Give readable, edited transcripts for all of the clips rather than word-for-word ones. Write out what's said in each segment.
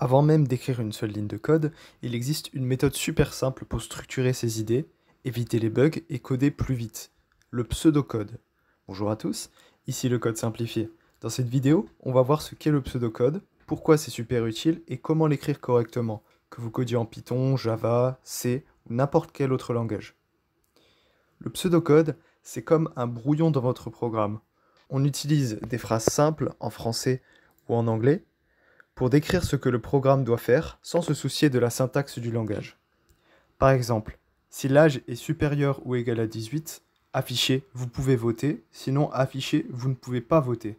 Avant même d'écrire une seule ligne de code, il existe une méthode super simple pour structurer ses idées, éviter les bugs et coder plus vite. Le pseudocode. Bonjour à tous, ici le code simplifié. Dans cette vidéo, on va voir ce qu'est le pseudocode, pourquoi c'est super utile et comment l'écrire correctement, que vous codiez en Python, Java, C ou n'importe quel autre langage. Le pseudocode, c'est comme un brouillon dans votre programme. On utilise des phrases simples en français ou en anglais pour décrire ce que le programme doit faire sans se soucier de la syntaxe du langage. Par exemple, si l'âge est supérieur ou égal à 18, affichez « vous pouvez voter », sinon affichez « vous ne pouvez pas voter ».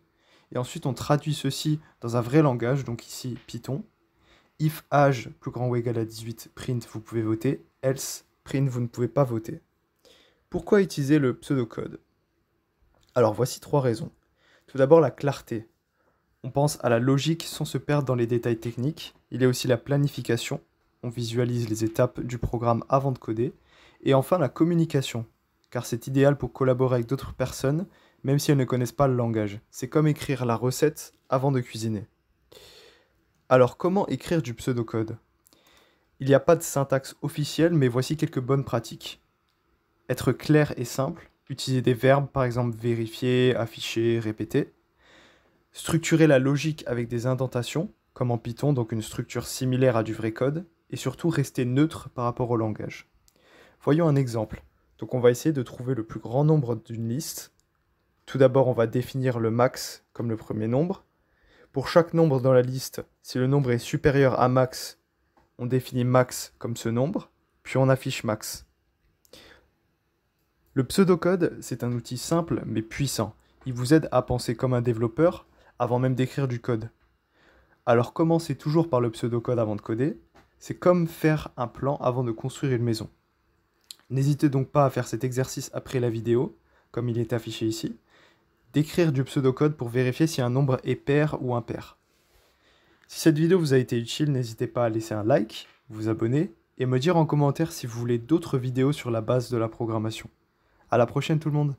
Et ensuite on traduit ceci dans un vrai langage, donc ici Python. If âge plus grand ou égal à 18, print vous pouvez voter, else print vous ne pouvez pas voter. Pourquoi utiliser le pseudocode? Alors voici 3 raisons. Tout d'abord la clarté. On pense à la logique sans se perdre dans les détails techniques. Il y a aussi la planification. On visualise les étapes du programme avant de coder. Et enfin la communication, car c'est idéal pour collaborer avec d'autres personnes, même si elles ne connaissent pas le langage. C'est comme écrire la recette avant de cuisiner. Alors comment écrire du pseudocode? Il n'y a pas de syntaxe officielle, mais voici quelques bonnes pratiques. Être clair et simple, utiliser des verbes, par exemple vérifier, afficher, répéter. Structurer la logique avec des indentations, comme en Python, donc une structure similaire à du vrai code, et surtout rester neutre par rapport au langage. Voyons un exemple. Donc on va essayer de trouver le plus grand nombre d'une liste. Tout d'abord, on va définir le max comme le premier nombre. Pour chaque nombre dans la liste, si le nombre est supérieur à max, on définit max comme ce nombre, puis on affiche max. Le pseudocode, c'est un outil simple mais puissant. Il vous aide à penser comme un développeur avant même d'écrire du code. Alors commencez toujours par le pseudocode avant de coder. C'est comme faire un plan avant de construire une maison. N'hésitez donc pas à faire cet exercice après la vidéo, comme il est affiché ici, d'écrire du pseudocode pour vérifier si un nombre est pair ou impair. Si cette vidéo vous a été utile, n'hésitez pas à laisser un like, vous abonner et me dire en commentaire si vous voulez d'autres vidéos sur la base de la programmation. À la prochaine tout le monde!